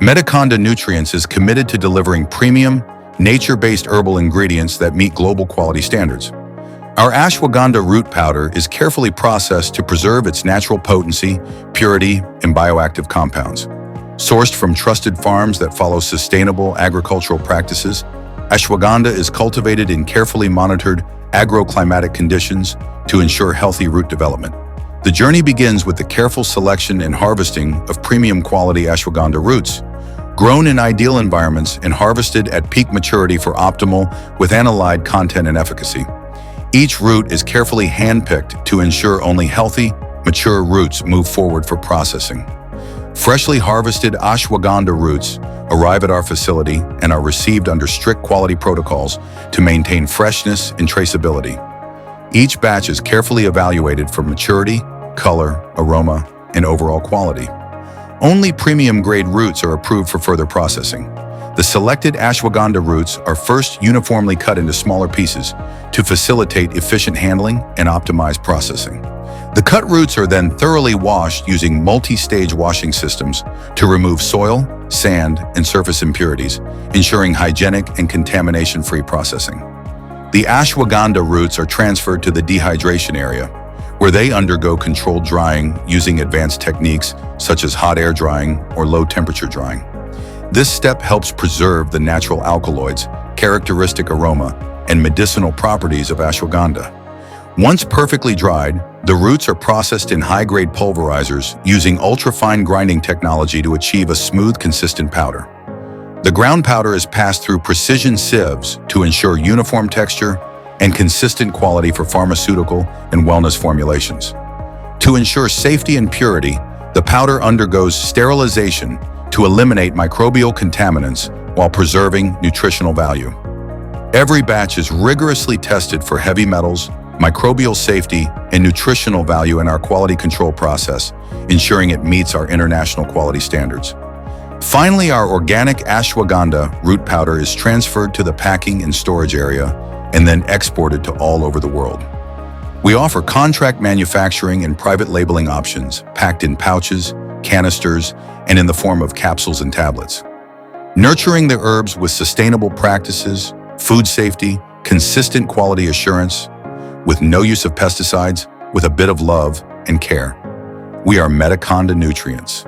Medikonda Nutrients is committed to delivering premium, nature-based herbal ingredients that meet global quality standards. Our ashwagandha root powder is carefully processed to preserve its natural potency, purity, and bioactive compounds. Sourced from trusted farms that follow sustainable agricultural practices, ashwagandha is cultivated in carefully monitored agroclimatic conditions to ensure healthy root development. The journey begins with the careful selection and harvesting of premium quality ashwagandha roots, grown in ideal environments and harvested at peak maturity for optimal withanolide content and efficacy. Each root is carefully handpicked to ensure only healthy, mature roots move forward for processing. Freshly harvested ashwagandha roots arrive at our facility and are received under strict quality protocols to maintain freshness and traceability. Each batch is carefully evaluated for maturity, color, aroma, and overall quality. Only premium-grade roots are approved for further processing. The selected ashwagandha roots are first uniformly cut into smaller pieces to facilitate efficient handling and optimize processing. The cut roots are then thoroughly washed using multi-stage washing systems to remove soil, sand, and surface impurities, ensuring hygienic and contamination-free processing. The ashwagandha roots are transferred to the dehydration area, where they undergo controlled drying using advanced techniques such as hot air drying or low-temperature drying. This step helps preserve the natural alkaloids, characteristic aroma, and medicinal properties of ashwagandha. Once perfectly dried, the roots are processed in high-grade pulverizers using ultra-fine grinding technology to achieve a smooth, consistent powder. The ground powder is passed through precision sieves to ensure uniform texture and consistent quality for pharmaceutical and wellness formulations. To ensure safety and purity, the powder undergoes sterilization to eliminate microbial contaminants while preserving nutritional value. Every batch is rigorously tested for heavy metals, microbial safety, and nutritional value in our quality control process, ensuring it meets our international quality standards. Finally, our organic ashwagandha root powder is transferred to the packing and storage area and then exported to all over the world. We offer contract manufacturing and private labeling options, packed in pouches, canisters, and in the form of capsules and tablets. Nurturing the herbs with sustainable practices, food safety, consistent quality assurance, with no use of pesticides, with a bit of love and care. We are Medikonda Nutrients.